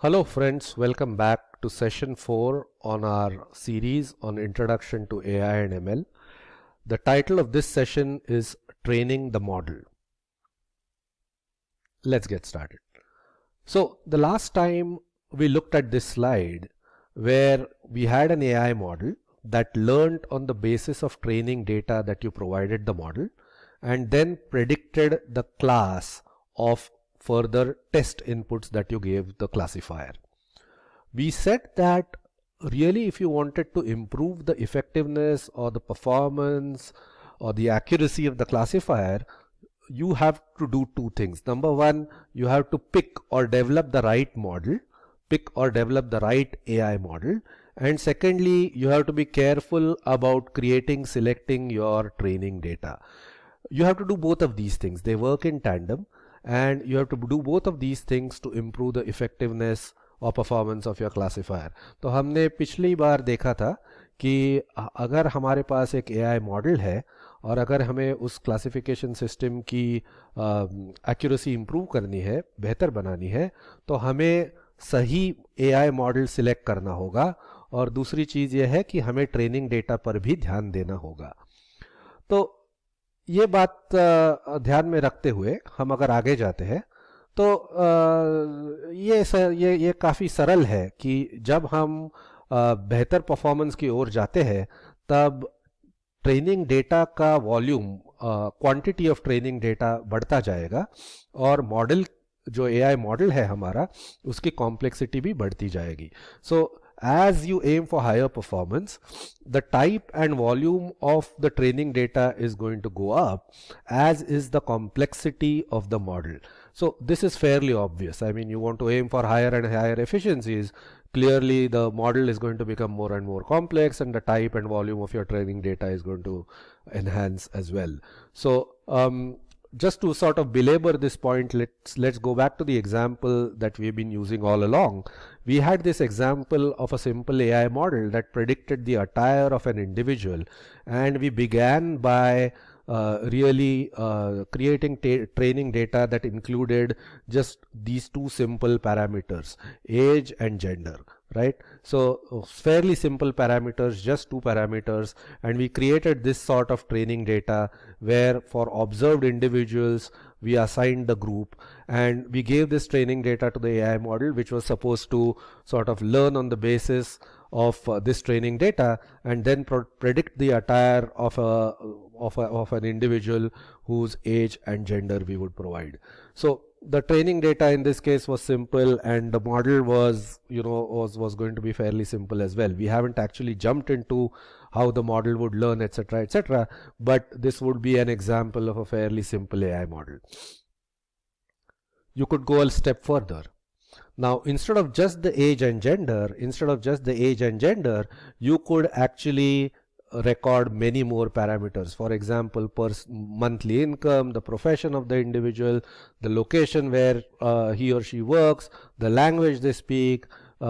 Hello friends, welcome back to session 4 on our series on Introduction to AI and ML. The title of this session is Training the Model. Let's get started. So the last time we looked at this slide where we had an AI model that learned on the basis of training data that you provided the model and then predicted the class of further test inputs that you gave the classifier. We said that really if you wanted to improve the effectiveness or the performance or the accuracy of the classifier, you have to do two things. Number one, you have to pick or develop the right model, pick or develop the right AI model. And secondly, you have to be careful about selecting your training data. You have to do both of these things. They work in tandem, and you have to do both of these things to improve the effectiveness or performance of your classifier. तो हमने पिछली बार देखा था कि अगर हमारे पास एक AI model है और अगर हमें उस क्लासिफिकेशन सिस्टम की एक्यूरेसी इम्प्रूव करनी है, बेहतर बनानी है, तो हमें सही AI मॉडल सिलेक्ट करना होगा और दूसरी चीज़ यह है कि हमें ट्रेनिंग डेटा पर भी ध्यान देना होगा. तो ये बात ध्यान में रखते हुए हम अगर आगे जाते हैं तो ये काफ़ी सरल है कि जब हम बेहतर परफॉर्मेंस की ओर जाते हैं तब ट्रेनिंग डेटा का volume, quantity of training data बढ़ता जाएगा और मॉडल जो एआई मॉडल है हमारा उसकी कॉम्प्लेक्सिटी भी बढ़ती जाएगी. सो as you aim for higher performance, the type and volume of the training data is going to go up, as is the complexity of the model. So this is fairly obvious. I mean, you want to aim for higher and higher efficiencies. Clearly the model is going to become more and more complex, and the type and volume of your training data is going to enhance as well. So just to sort of belabor this point, let's go back to the example that we've been using all along. We had this example of a simple AI model that predicted the attire of an individual, and we began by creating training data that included just these two simple parameters, age and gender, right? So fairly simple parameters, just two parameters, and we created this sort of training data where for observed individuals we assigned the group, and we gave this training data to the AI model, which was supposed to sort of learn on the basis of this training data and then predict the attire of an individual whose age and gender we would provide. So the training data in this case was simple, and the model was was going to be fairly simple as well. We haven't actually jumped into how the model would learn, etc., etc., but this would be an example of a fairly simple AI model. You could go a step further. Now, instead of just the age and gender, you could actually record many more parameters. For example, monthly income, the profession of the individual, the location where he or she works, the language they speak,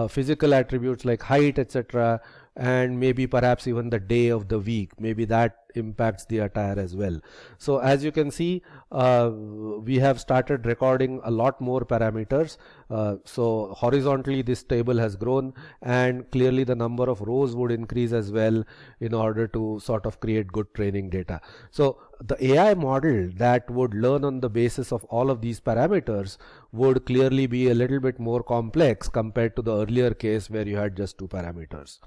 physical attributes like height, etc., and maybe perhaps even the day of the week. Maybe that impacts the attire as well. So as you can see, we have started recording a lot more parameters. So horizontally this table has grown, and clearly the number of rows would increase as well in order to sort of create good training data. So the AI model that would learn on the basis of all of these parameters would clearly be a little bit more complex compared to the earlier case where you had just two parameters.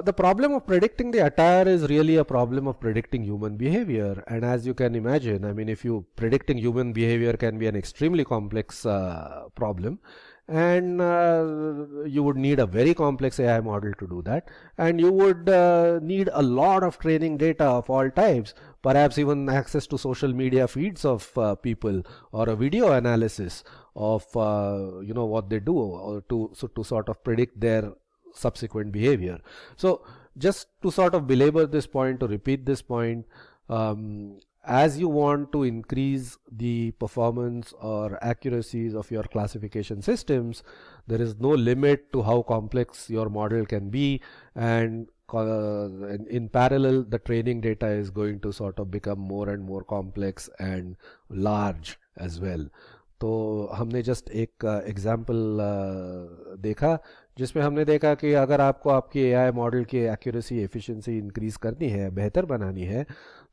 The problem of predicting the attire is really a problem of predicting human behavior, and as you can imagine, I mean, if you predicting human behavior can be an extremely complex problem, and you would need a very complex AI model to do that, and you would need a lot of training data of all types, perhaps even access to social media feeds of people, or a video analysis of what they do, or to sort of predict their subsequent behavior. So just to sort of belabor this point, to repeat this point, as you want to increase the performance or accuracies of your classification systems, there is no limit to how complex your model can be, and in parallel the training data is going to sort of become more and more complex and large as well. तो हमने just एक example देखा जिसमें हमने देखा कि अगर आपको आपकी एआई मॉडल की एक्यूरेसी एफिशिएंसी इंक्रीज करनी है, बेहतर बनानी है,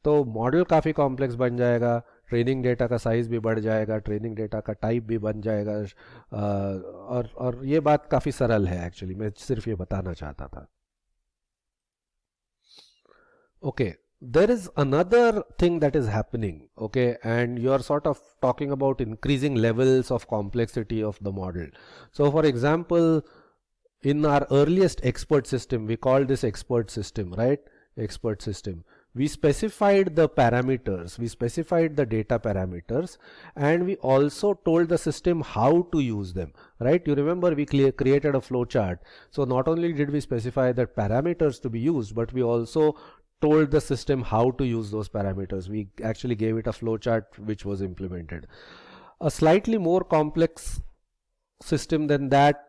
तो मॉडल काफ़ी कॉम्प्लेक्स बन जाएगा, ट्रेनिंग डेटा का साइज़ भी बढ़ जाएगा, ट्रेनिंग डेटा का टाइप भी बन जाएगा। और ये बात काफ़ी सरल है, एक्चुअली मैं सिर्फ ये बताना चाहता था। Okay, there is another thing that is happening, okay, and you are sort of talking about increasing levels of complexity of the model. So, for example, in our earliest expert system, we called this expert system, right? Expert system. We specified the parameters, we specified the data parameters, and we also told the system how to use them, right? You remember we created a flow chart. So not only did we specify the parameters to be used, but we also told the system how to use those parameters. We actually gave it a flow chart which was implemented. A slightly more complex system than that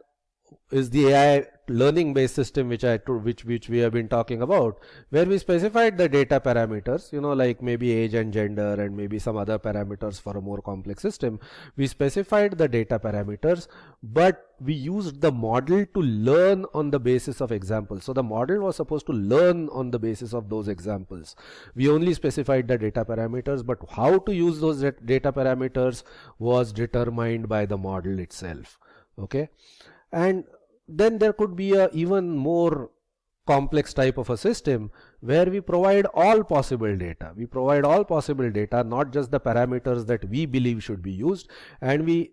is the AI learning based system which we have been talking about, where we specified the data parameters, you know, like maybe age and gender and maybe some other parameters for a more complex system. We specified the data parameters, but we used the model to learn on the basis of examples. So the model was supposed to learn on the basis of those examples. We only specified the data parameters, but how to use those data parameters was determined by the model itself. Okay. And then there could be a even more complex type of a system where we provide all possible data. We provide all possible data, not just the parameters that we believe should be used, and we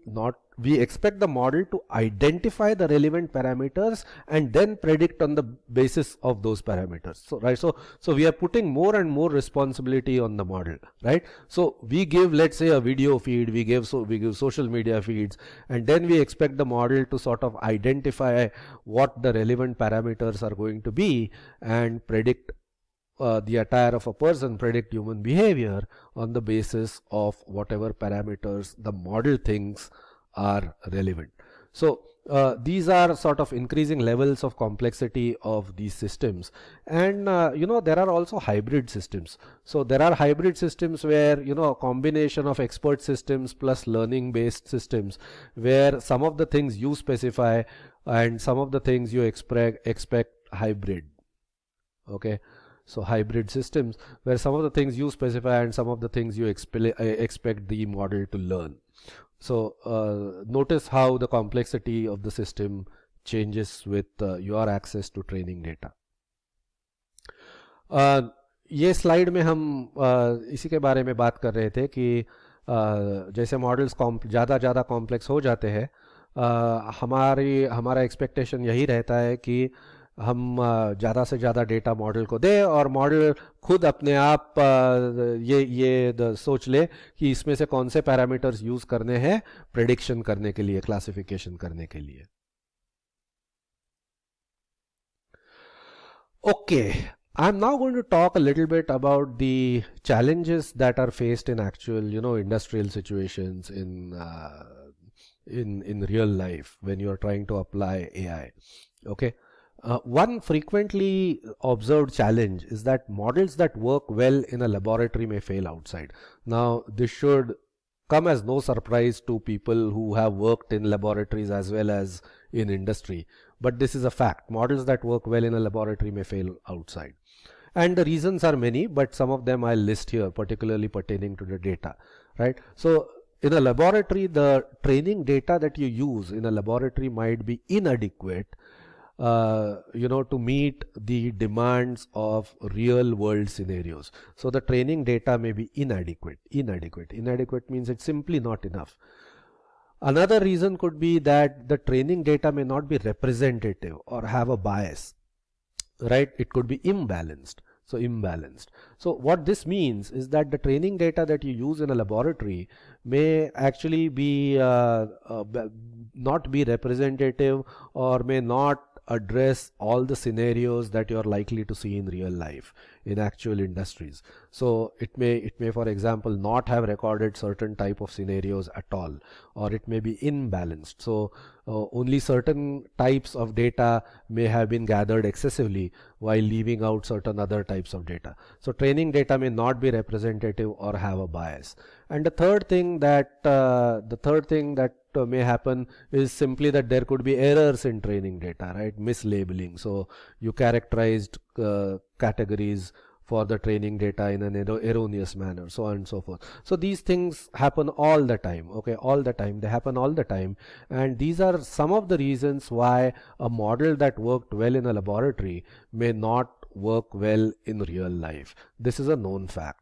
expect the model to identify the relevant parameters and then predict on the basis of those parameters. So right, so we are putting more and more responsibility on the model, right? So we give, let's say, a video feed, we give social media feeds, and then we expect the model to sort of identify what the relevant parameters are going to be and predict the attire of a person, predict human behavior on the basis of whatever parameters the model thinks are relevant. So these are sort of increasing levels of complexity of these systems. And you know, there are also hybrid systems. So there are hybrid systems where, you know, a combination of expert systems plus learning based systems, where some of the things you specify and some of the things you expect hybrid. Okay. So hybrid systems where some of the things you specify and some of the things you expect the model to learn. So notice how the complexity of the system changes with your access to training data. ये slide में हम इसी के बारे में बात कर रहे थे कि जैसे मॉडल्स ज़्यादा कॉम्प्लेक्स हो जाते हैं, हमारा एक्सपेक्टेशन यही रहता है कि हम ज़्यादा से ज़्यादा डेटा मॉडल को दें और मॉडल खुद अपने आप ये सोच ले कि इसमें से कौन से पैरामीटर्स यूज़ करने हैं प्रेडिक्शन करने के लिए, क्लासिफिकेशन करने के लिए. Okay, I'm now going to talk a little bit about the challenges that are faced in actual, you know, industrial situations in real life when you are trying to apply AI. Okay. One frequently observed challenge is that models that work well in a laboratory may fail outside. Now, this should come as no surprise to people who have worked in laboratories as well as in industry. But this is a fact. Models that work well in a laboratory may fail outside. And the reasons are many, but some of them I'll list here, particularly pertaining to the data, right? So, in a laboratory, the training data that you use in a laboratory might be inadequate, you know, to meet the demands of real world scenarios. So the training data may be inadequate. Inadequate means it's simply not enough. Another reason could be that the training data may not be representative or have a bias, right? It could be imbalanced. So imbalanced. So what this means is that the training data that you use in a laboratory may actually be not be representative or may not address all the scenarios that you're likely to see in real life in actual industries. So it may for example not have recorded certain type of scenarios at all, or it may be imbalanced. So only certain types of data may have been gathered excessively while leaving out certain other types of data. So training data may not be representative or have a bias. And the third thing that may happen is simply that there could be errors in training data, right? Mislabeling. So you characterized categories for the training data in an erroneous manner, so on and so forth. So these things happen all the time, okay, all the time. They happen all the time. And these are some of the reasons why a model that worked well in a laboratory may not work well in real life. This is a known fact.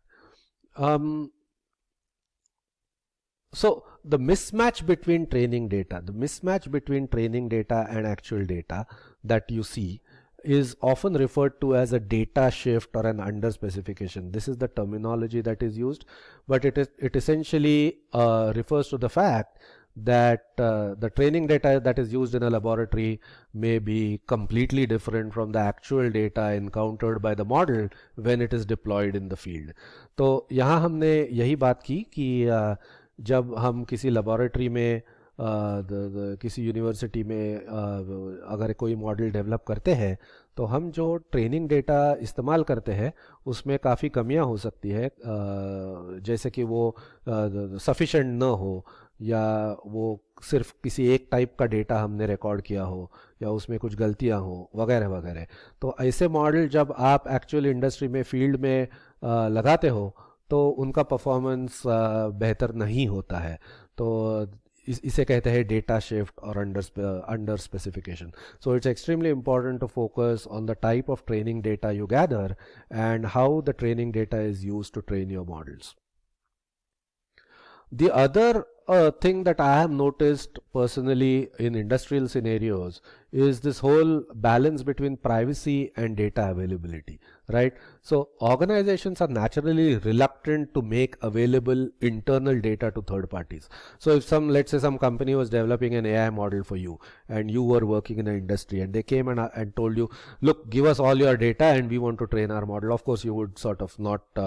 So the mismatch between training data, and actual data that you see is often referred to as a data shift or an underspecification. This is the terminology that is used, but it essentially refers to the fact that the training data that is used in a laboratory may be completely different from the actual data encountered by the model when it is deployed in the field. तो यहाँ हमने यही बात की कि जब हम किसी लेबोरेटरी में किसी यूनिवर्सिटी में अगर कोई मॉडल डेवलप करते हैं तो हम जो ट्रेनिंग डेटा इस्तेमाल करते हैं उसमें काफ़ी कमियां हो सकती है, जैसे कि वो सफिशेंट न हो, या वो सिर्फ किसी एक टाइप का डेटा हमने रिकॉर्ड किया हो, या उसमें कुछ गलतियां हो, वगैरह वगैरह. तो ऐसे मॉडल जब आप एक्चुअल इंडस्ट्री में फील्ड में लगाते हो तो उनका परफॉर्मेंस बेहतर नहीं होता है. तो इसे कहते हैं डेटा शिफ्ट और under specification. So it's extremely important to focus on the type of training data you gather and how the training data is used to train your models. The other thing that I have noticed personally in industrial scenarios is this whole balance between privacy and data availability, right? So organizations are naturally reluctant to make available internal data to third parties. So if let's say some company was developing an AI model for you and you were working in an industry and they came and told you, look, give us all your data and we want to train our model. Of course, you would sort of not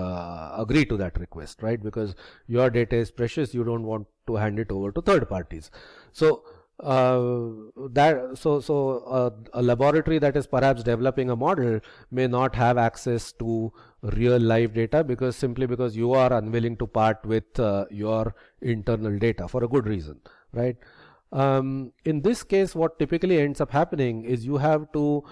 agree to that request, right? Because your data is precious. You don't want to hand it over to third parties. So a laboratory that is perhaps developing a model may not have access to real live data simply because you are unwilling to part with your internal data for a good reason, right? In this case, what typically ends up happening is you have to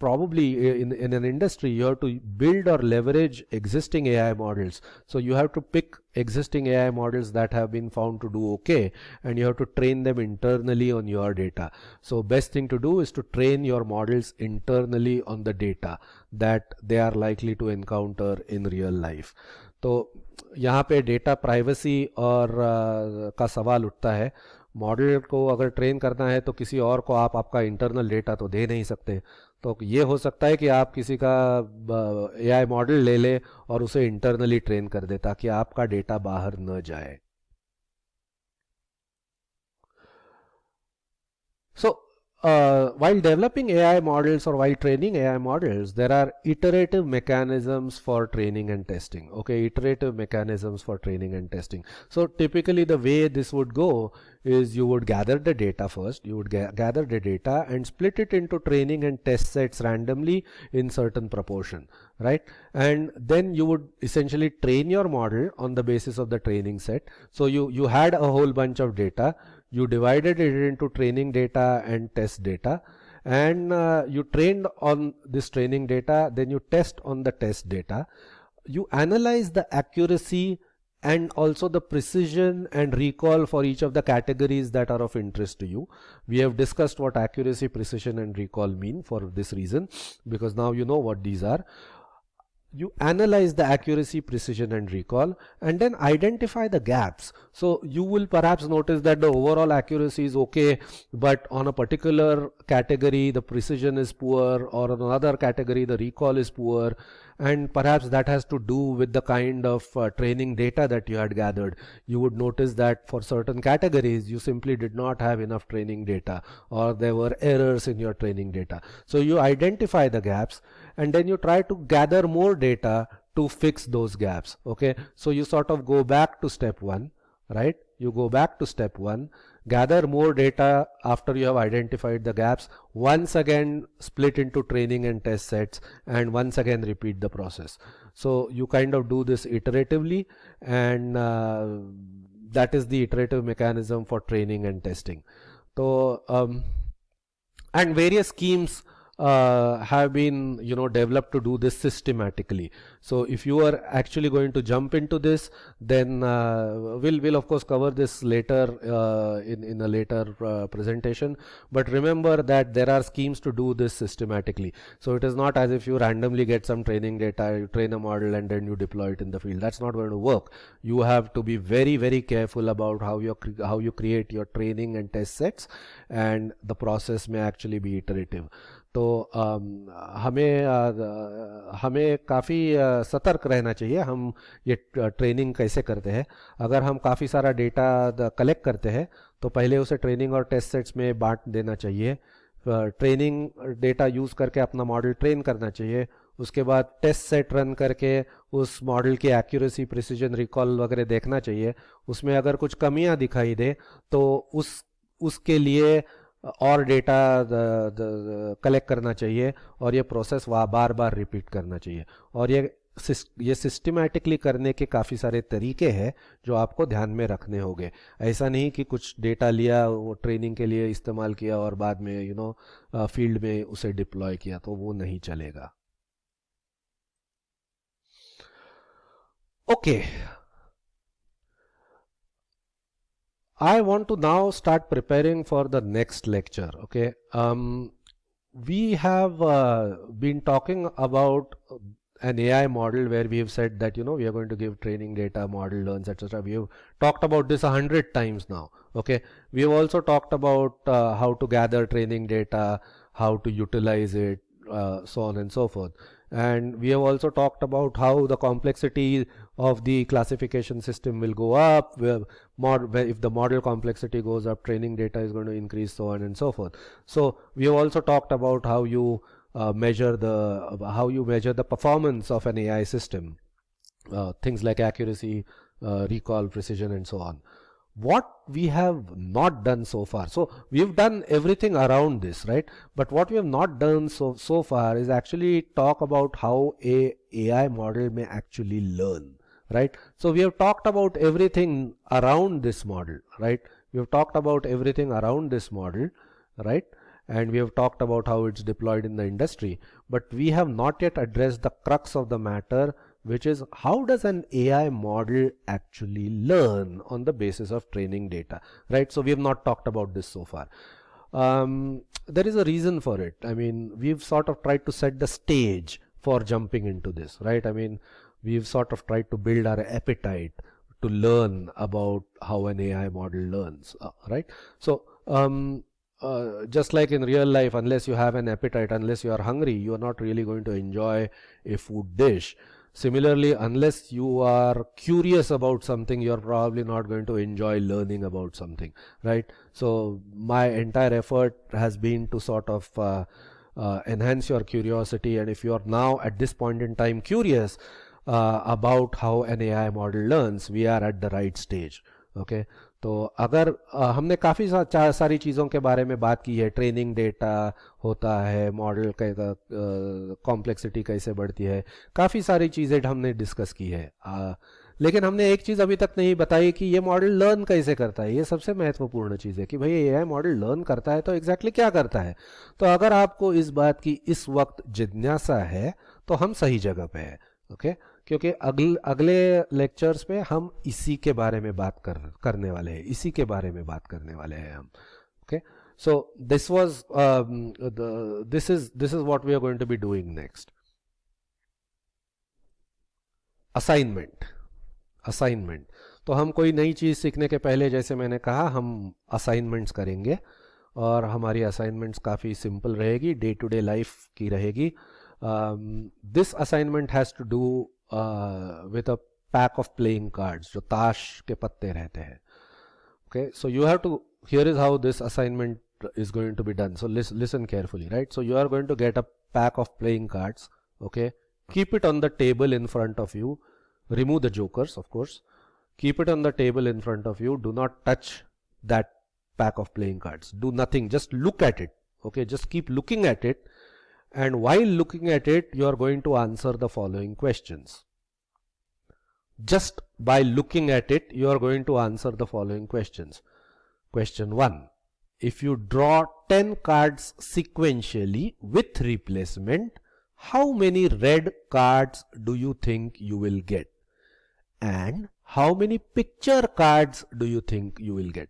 probably in an industry, you have to build or leverage existing AI models. So you have to pick existing AI models that have been found to do okay, and you have to train them internally on your data. So best thing to do is to train your models internally on the data that they are likely to encounter in real life. तो यहाँ पे data privacy और का सवाल उठता है. Model को अगर ट्रेन करना है तो किसी और को आप आपका इंटरनल डेटा तो दे नहीं सकते. तो ये हो सकता है कि आप किसी का एआई मॉडल ले ले और उसे इंटरनली ट्रेन कर दे ताकि आपका डेटा बाहर न जाए. So while developing AI models or while training AI models, there are iterative mechanisms for training and testing. Okay, iterative mechanisms for training and testing. So typically the way this would go is you would gather the data first, you would gather the data and split it into training and test sets randomly in certain proportion, right? And then you would essentially train your model on the basis of the training set. So you had a whole bunch of data, you divided it into training data and test data, and you trained on this training data, then you test on the test data. You analyze the accuracy and also the precision and recall for each of the categories that are of interest to you. We have discussed what accuracy, precision and recall mean for this reason, because now you know what these are. You analyze the accuracy, precision and recall and then identify the gaps. So you will perhaps notice that the overall accuracy is okay, but on a particular category the precision is poor, or on another category the recall is poor, and perhaps that has to do with the kind of training data that you had gathered. You would notice that for certain categories you simply did not have enough training data, or there were errors in your training data. So you identify the gaps and then you try to gather more data to fix those gaps. Okay, so you sort of go back to step one, right? You go back to step one, gather more data after you have identified the gaps, once again split into training and test sets, and once again repeat the process. So you kind of do this iteratively, and that is the iterative mechanism for training and testing. So and various schemes have been developed to do this systematically. So if you are actually going to jump into this, then we'll of course cover this later in a later presentation, but remember that there are schemes to do this systematically. So it is not as if you randomly get some training data, you train a model and then you deploy it in the field. That's not going to work. You have to be very, very careful about how you create your training and test sets, and the process may actually be iterative. तो हमें काफ़ी सतर्क रहना चाहिए हम ये training कैसे करते हैं. अगर हम काफ़ी सारा डेटा कलेक्ट करते हैं तो पहले उसे ट्रेनिंग और टेस्ट सेट्स में बांट देना चाहिए. ट्रेनिंग डेटा यूज़ करके अपना मॉडल ट्रेन करना चाहिए. उसके बाद टेस्ट सेट रन करके उस मॉडल की एक्यूरेसी, प्रिसीजन, रिकॉल वगैरह देखना चाहिए. उसमें अगर कुछ कमियां दिखाई दे तो उसके लिए और डेटा कलेक्ट करना चाहिए, और ये प्रोसेस बार बार रिपीट करना चाहिए. और ये सिस्टमैटिकली करने के काफ़ी सारे तरीके हैं जो आपको ध्यान में रखने होंगे. ऐसा नहीं कि कुछ डेटा लिया, वो ट्रेनिंग के लिए इस्तेमाल किया और बाद में फील्ड में उसे डिप्लॉय किया, तो वो नहीं चलेगा. Okay, I want to now start preparing for the next lecture. Okay, we have been talking about an AI model where we have said that we are going to give training data, model learns, etc. We have talked about this 100 times now. Okay, we have also talked about how to gather training data, how to utilize it, so on and so forth. And we have also talked about how the complexity of the classification system will go up, where if the model complexity goes up, training data is going to increase, so on and so forth. So we have also talked about how you measure the performance of an AI system, things like accuracy, recall, precision, and so on. What we have not done so far, so we have done everything around this, right? But what we have not done so far is actually talk about how a AI model may actually learn, right? So we have talked about everything around this model, right? We have talked about everything around this model, right? And we have talked about how it's deployed in the industry, but we have not yet addressed the crux of the matter, which is how does an AI model actually learn on the basis of training data, right? So we have not talked about this so far. There is a reason for it. I mean, we've sort of tried to set the stage for jumping into this, right? I mean, we've sort of tried to build our appetite to learn about how an AI model learns, right? So just like in real life, unless you have an appetite, unless you are hungry, you are not really going to enjoy a food dish. Similarly, unless you are curious about something, you're probably not going to enjoy learning about something, right? So my entire effort has been to sort of enhance your curiosity, and if you are now at this point in time curious about how an AI model learns, we are at the right stage. Okay, तो अगर हमने काफ़ी सारी चीज़ों के बारे में बात की है, ट्रेनिंग डेटा होता है, मॉडल का कॉम्प्लेक्सिटी कैसे बढ़ती है, काफ़ी सारी चीज़ें हमने डिस्कस की है, लेकिन हमने एक चीज़ अभी तक नहीं बताई कि ये मॉडल लर्न कैसे करता है. ये सबसे महत्वपूर्ण चीज़ है कि भाई एआई मॉडल लर्न करता है तो एग्जैक्टली क्या करता है. तो अगर आपको इस बात की इस वक्त जिज्ञासा है तो हम सही जगह पे हैं. ओके, क्योंकि अगले लेक्चर्स में हम इसी के बारे में बात करने वाले हैं, इसी के बारे में बात करने वाले हैं हम. Okay, so this is what we are going to be doing next. Assignment. तो हम कोई नई चीज़ सीखने के पहले, जैसे मैंने कहा, हम असाइनमेंट्स करेंगे, और हमारी असाइनमेंट्स काफ़ी सिंपल रहेगी, डे टू डे लाइफ की रहेगी. This assignment has to do with a pack of playing cards, जो ताश के पत्ते रहते हैं. Okay, so you have to, here is how this assignment is going to be done. So listen carefully, right? So you are going to get a pack of playing cards. Okay, keep it on the table in front of you. Remove the jokers, of course. Keep it on the table in front of you. Do not touch that pack of playing cards. Do nothing. Just look at it. Okay, just keep looking at it. And while looking at it, you are going to answer the following questions. Just by looking at it, you are going to answer the following questions. Question 1. If you draw 10 cards sequentially with replacement, how many red cards do you think you will get? And how many picture cards do you think you will get?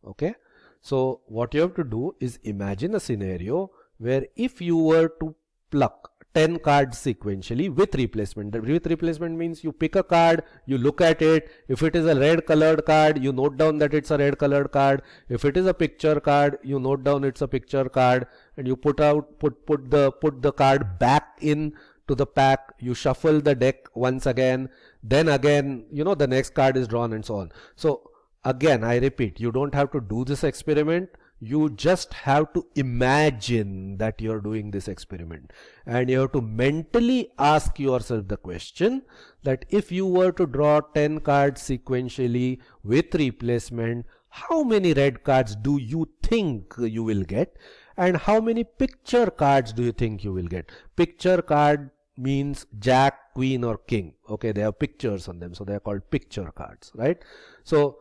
Okay. So what you have to do is imagine a scenario where if you were to pluck 10 cards sequentially with replacement. The with replacement means you pick a card, you look at it. If it is a red colored card, you note down that it's a red colored card. If it is a picture card, you note down it's a picture card, and you put the card back in to the pack. You shuffle the deck once again. Then again, the next card is drawn and so on. So again, I repeat, you don't have to do this experiment. You just have to imagine that you're doing this experiment, and you have to mentally ask yourself the question that if you were to draw 10 cards sequentially with replacement, how many red cards do you think you will get, and how many picture cards do you think you will get? Picture card means jack, queen or king. Okay, they have pictures on them, so they are called picture cards, right? So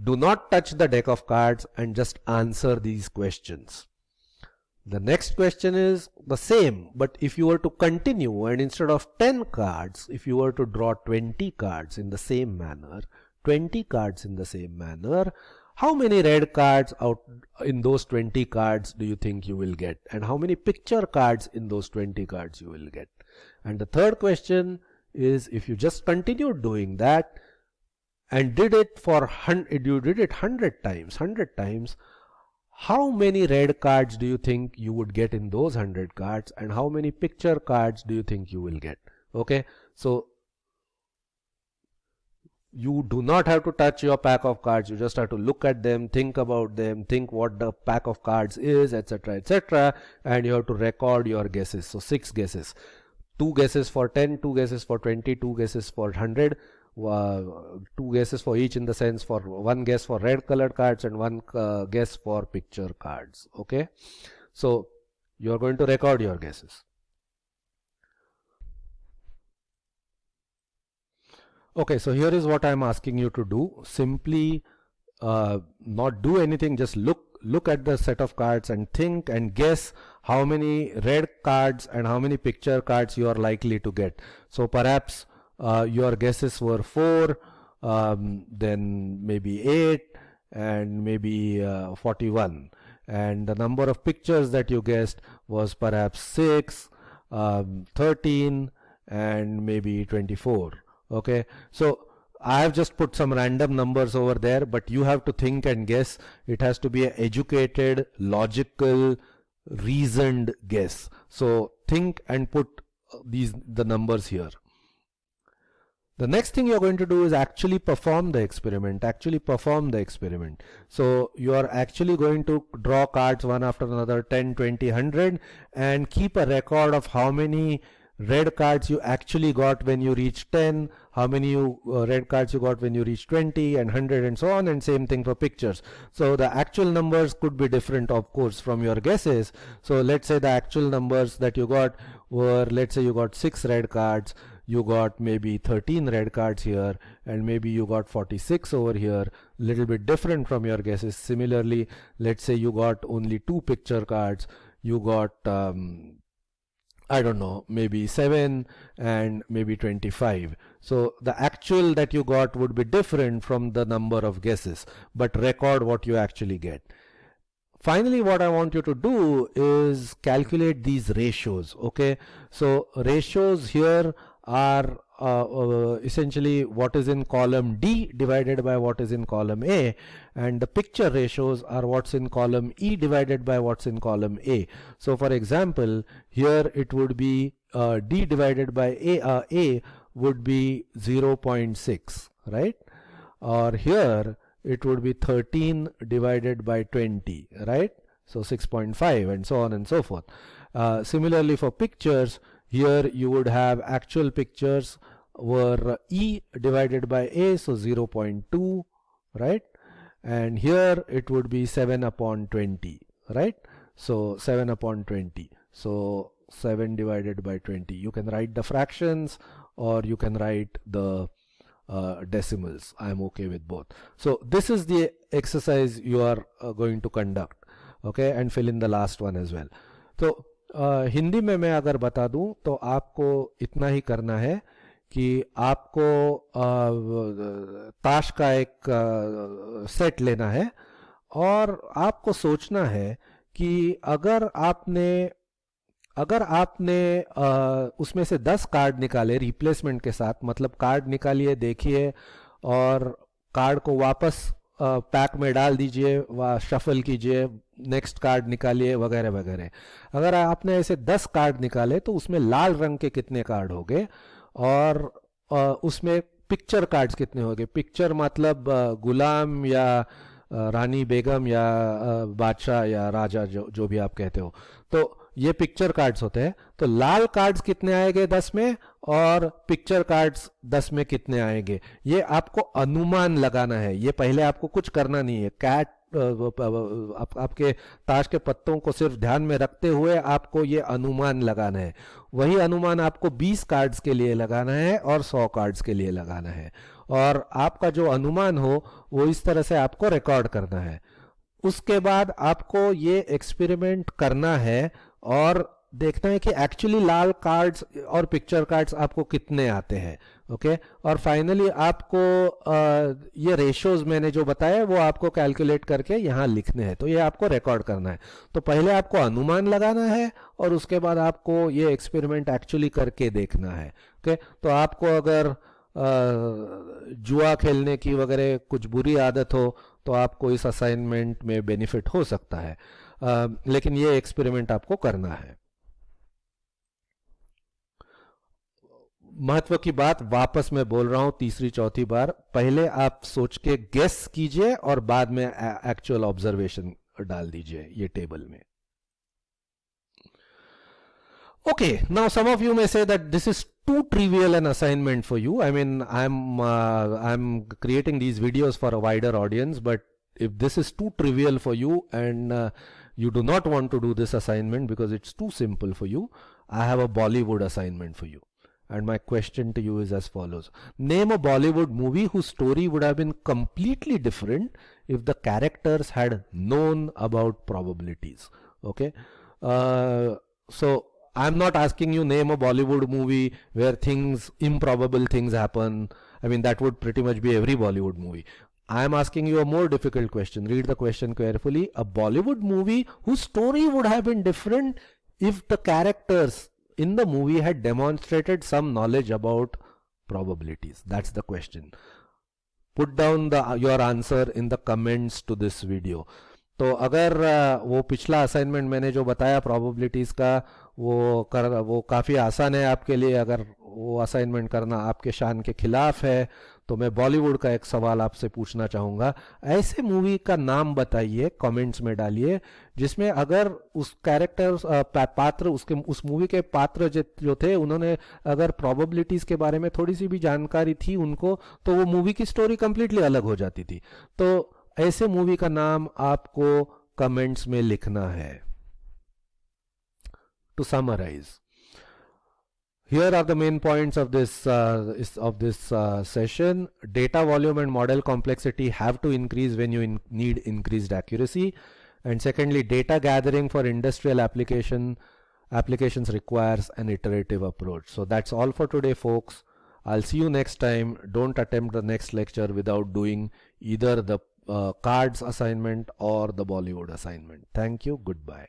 do not touch the deck of cards and just answer these questions. The next question is the same, but if you were to continue and instead of 10 cards, if you were to draw 20 cards in the same manner, 20 cards in the same manner, how many red cards out in those 20 cards do you think you will get? And how many picture cards in those 20 cards you will get? And the third question is, if you just continue doing that, and did it for 100 times, how many red cards do you think you would get in those 100 cards, and how many picture cards do you think you will get? Okay, so you do not have to touch your pack of cards. You just have to look at them, think about them, think what the pack of cards is, etc., etc., and you have to record your guesses. So 6 guesses, 2 guesses for 10, 2 guesses for 20, 2 guesses for 100. 2 guesses for each, in the sense for 1 guess for red colored cards and 1 guess for picture cards. Okay, so you are going to record your guesses. Okay, so here is what I am asking you to do. Simply not do anything, just look at the set of cards and think and guess how many red cards and how many picture cards you are likely to get. So perhaps your guesses were 4, then maybe 8, and maybe 41, and the number of pictures that you guessed was perhaps 6, 13, and maybe 24. Okay, so I have just put some random numbers over there, but you have to think and guess. It has to be an educated, logical, reasoned guess. So think and put the numbers here. The next thing you're going to do is actually perform the experiment. So you are actually going to draw cards one after another, 10, 20, 100, and keep a record of how many red cards you actually got when you reach 10, how many red cards you got when you reach 20 and 100 and so on, and same thing for pictures. So the actual numbers could be different, of course, from your guesses. So let's say the actual numbers that you got were, let's say you got 6 red cards, you got maybe 13 red cards here, and maybe you got 46 over here, little bit different from your guesses. Similarly, let's say you got only 2 picture cards, you got I don't know, maybe 7 and maybe 25. So the actual that you got would be different from the number of guesses, but record what you actually get. Finally, what I want you to do is calculate these ratios. Okay, so ratios here are essentially what is in column D divided by what is in column A, and the picture ratios are what's in column E divided by what's in column A. So for example, here it would be D divided by A would be 0.6, right? Or here it would be 13 divided by 20, right? So 6.5 and so on and so forth. Similarly for pictures, here you would have actual pictures were E divided by A, so 0.2, right? And here it would be 7 upon 20, right? So 7 upon 20. So 7 divided by 20. You can write the fractions or you can write the decimals. I'm okay with both. So this is the exercise you are going to conduct, okay, and fill in the last one as well. तो हिंदी में मैं अगर बता दूं तो आपको इतना ही करना है कि आपको ताश का एक सेट लेना है और आपको सोचना है कि अगर आपने उसमें से 10 कार्ड निकाले रिप्लेसमेंट के साथ, मतलब कार्ड निकालिए, देखिए और कार्ड को वापस पैक में डाल दीजिए व शफल कीजिए, नेक्स्ट कार्ड निकालिए वगैरह वगैरह। अगर आपने ऐसे 10 कार्ड निकाले तो उसमें लाल रंग के कितने कार्ड हो गए और उसमें पिक्चर कार्ड्स कितने हो गए। पिक्चर मतलब गुलाम या रानी बेगम या बादशाह या राजा, जो भी आप कहते हो, तो ये पिक्चर कार्ड्स होते हैं। तो लाल कार्ड्स कितने आएंगे 10 में और पिक्चर कार्ड्स 10 में कितने आएंगे, ये आपको अनुमान लगाना है। ये पहले आपको कुछ करना नहीं है। आपके ताश के पत्तों को सिर्फ ध्यान में रखते हुए आपको ये अनुमान लगाना है। वही अनुमान आपको 20 कार्ड्स के लिए लगाना है और 100 कार्ड्स के लिए लगाना है। और आपका जो अनुमान हो वो इस तरह से आपको रिकॉर्ड करना है। उसके बाद आपको ये एक्सपेरिमेंट करना है और देखना है कि एक्चुअली लाल कार्ड्स और पिक्चर कार्ड्स आपको कितने आते हैं, ओके। और फाइनली आपको ये रेशियोज मैंने जो बताया वो आपको कैलकुलेट करके यहाँ लिखने हैं। तो ये आपको रिकॉर्ड करना है। तो पहले आपको अनुमान लगाना है और उसके बाद आपको ये एक्सपेरिमेंट एक्चुअली करके देखना है, ओके। तो आपको अगर जुआ खेलने की वगैरह कुछ बुरी आदत हो तो आपको इस असाइनमेंट में बेनिफिट हो सकता है, लेकिन ये एक्सपेरिमेंट आपको करना है। महत्व की बात वापस मैं बोल रहा हूं तीसरी चौथी बार, पहले आप सोच के गेस कीजिए और बाद में एक्चुअल ऑब्जर्वेशन डाल दीजिए ये टेबल में। Okay, now some of you may say that this is too trivial an assignment for you. I mean, I'm creating these videos for a wider audience, but if this is too trivial for you and you do not want to do this assignment because it's too simple for you, I have a Bollywood assignment for you. And my question to you is as follows. Name a Bollywood movie whose story would have been completely different if the characters had known about probabilities. Okay. So I'm not asking you name a Bollywood movie where improbable things happen. I mean, that would pretty much be every Bollywood movie. I am asking you a more difficult question. Read the question carefully. A Bollywood movie whose story would have been different if the characters in the movie had demonstrated some knowledge about probabilities. That's the question. Put down your answer in the comments to this video. तो अगर वो पिछला assignment मैंने जो बताया probabilities का वो काफ़ी आसान है आपके लिए। अगर वो असाइनमेंट करना आपके शान के खिलाफ है तो मैं बॉलीवुड का एक सवाल आपसे पूछना चाहूँगा। ऐसे मूवी का नाम बताइए, कमेंट्स में डालिए, जिसमें अगर उस कैरेक्टर पात्र उस मूवी के पात्र जो थे उन्होंने अगर प्रोबेबिलिटीज़ के बारे में थोड़ी सी भी जानकारी थी उनको, तो वो मूवी की स्टोरी कंप्लीटली अलग हो जाती थी। तो ऐसे मूवी का नाम आपको कमेंट्स में लिखना है। To summarize, here are the main points of this session. Data volume and model complexity have to increase when you need increased accuracy. And secondly, data gathering for industrial applications requires an iterative approach. So that's all for today, folks. I'll see you next time. Don't attempt the next lecture without doing either the cards assignment or the Bollywood assignment. Thank you. Goodbye.